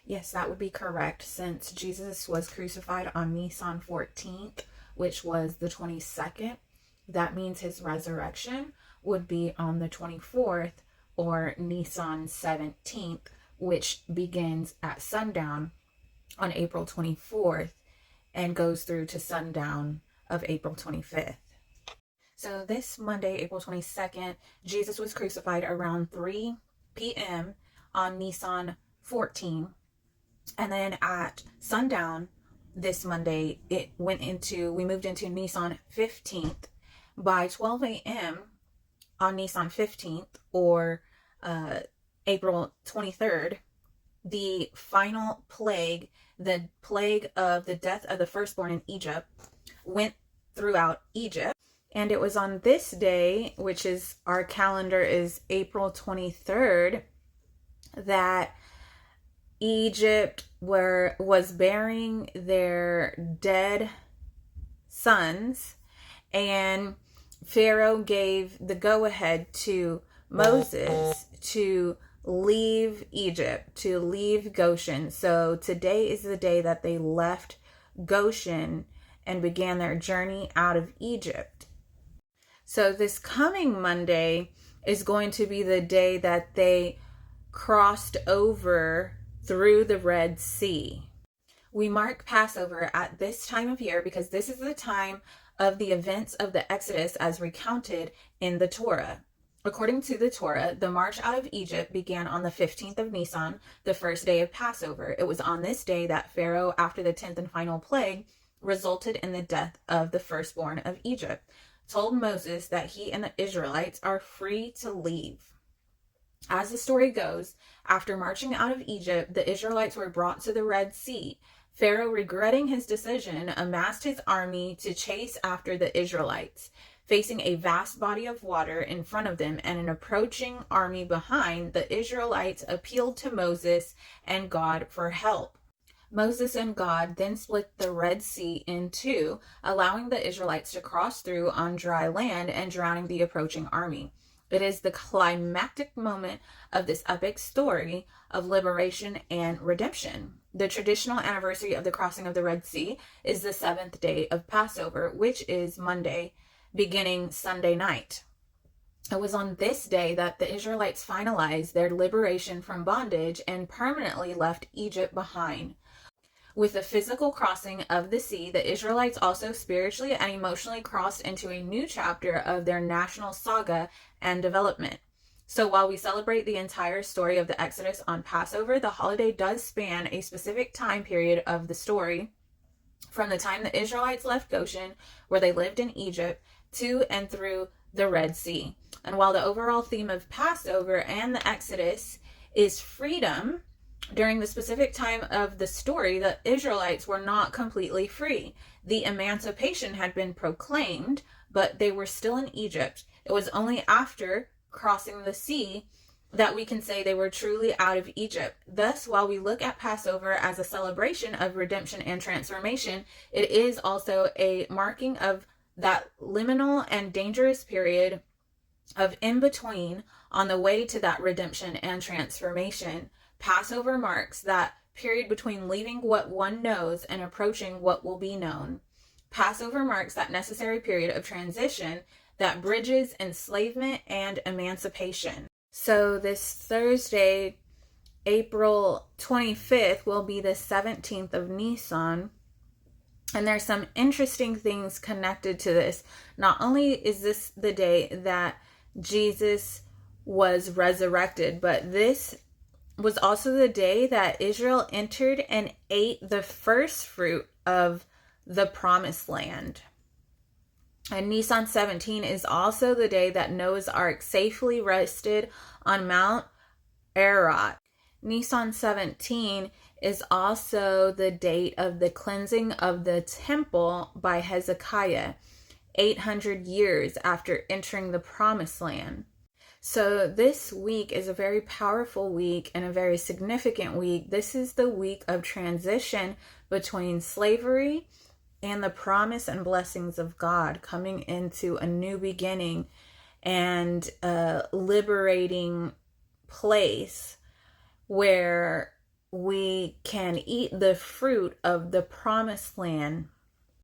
Yes, that would be correct, since Jesus was crucified on Nisan 14th, which was the 22nd. That means his resurrection would be on the 24th, or Nisan 17th, which begins at sundown on April 24th and goes through to sundown of April 25th. So this Monday, April 22nd, Jesus was crucified around 3 p.m. on Nisan 14. And then at sundown this Monday, we moved into Nisan 15th. By 12 a.m. on Nisan 15th, or April 23rd, the final plague, the plague of the death of the firstborn in Egypt, went throughout Egypt. And it was on this day, which is our calendar is April 23rd, that Egypt was burying their dead sons, and Pharaoh gave the go-ahead to Moses to leave Egypt, to leave Goshen. So today is the day that they left Goshen and began their journey out of Egypt. So this coming Monday is going to be the day that they crossed over through the Red Sea. We mark Passover at this time of year because this is the time of the events of the Exodus as recounted in the Torah. According to the Torah, the march out of Egypt began on the 15th of Nisan, the first day of Passover. It was on this day that Pharaoh, after the 10th and final plague, resulted in the death of the firstborn of Egypt, told Moses that he and the Israelites are free to leave. As the story goes, after marching out of Egypt, the Israelites were brought to the Red Sea. Pharaoh, regretting his decision, amassed his army to chase after the Israelites. Facing a vast body of water in front of them and an approaching army behind, the Israelites appealed to Moses and God for help. Moses and God then split the Red Sea in two, allowing the Israelites to cross through on dry land and drowning the approaching army. It is the climactic moment of this epic story of liberation and redemption. The traditional anniversary of the crossing of the Red Sea is the 7th day of Passover, which is Monday, beginning Sunday night. It was on this day that the Israelites finalized their liberation from bondage and permanently left Egypt behind. With the physical crossing of the sea, the Israelites also spiritually and emotionally crossed into a new chapter of their national saga and development. So while we celebrate the entire story of the Exodus on Passover, the holiday does span a specific time period of the story, from the time the Israelites left Goshen, where they lived in Egypt, to and through the Red Sea. And while the overall theme of Passover and the Exodus is freedom, during the specific time of the story, the Israelites were not completely free. The emancipation had been proclaimed, but they were still in Egypt. It was only after crossing the sea that we can say they were truly out of Egypt. Thus, while we look at Passover as a celebration of redemption and transformation, it is also a marking of that liminal and dangerous period of in between on the way to that redemption and transformation. Passover marks that period between leaving what one knows and approaching what will be known. Passover marks that necessary period of transition that bridges enslavement and emancipation. So this Thursday, April 25th, will be the 17th of Nisan. And there's some interesting things connected to this. Not only is this the day that Jesus was resurrected, but this was also the day that Israel entered and ate the first fruit of the promised land. And Nisan 17 is also the day that Noah's Ark safely rested on Mount Ararat. Nisan 17 is also the date of the cleansing of the temple by Hezekiah, 800 years after entering the promised land. So this week is a very powerful week and a very significant week. This is the week of transition between slavery and the promise and blessings of God, coming into a new beginning and a liberating place where we can eat the fruit of the promised land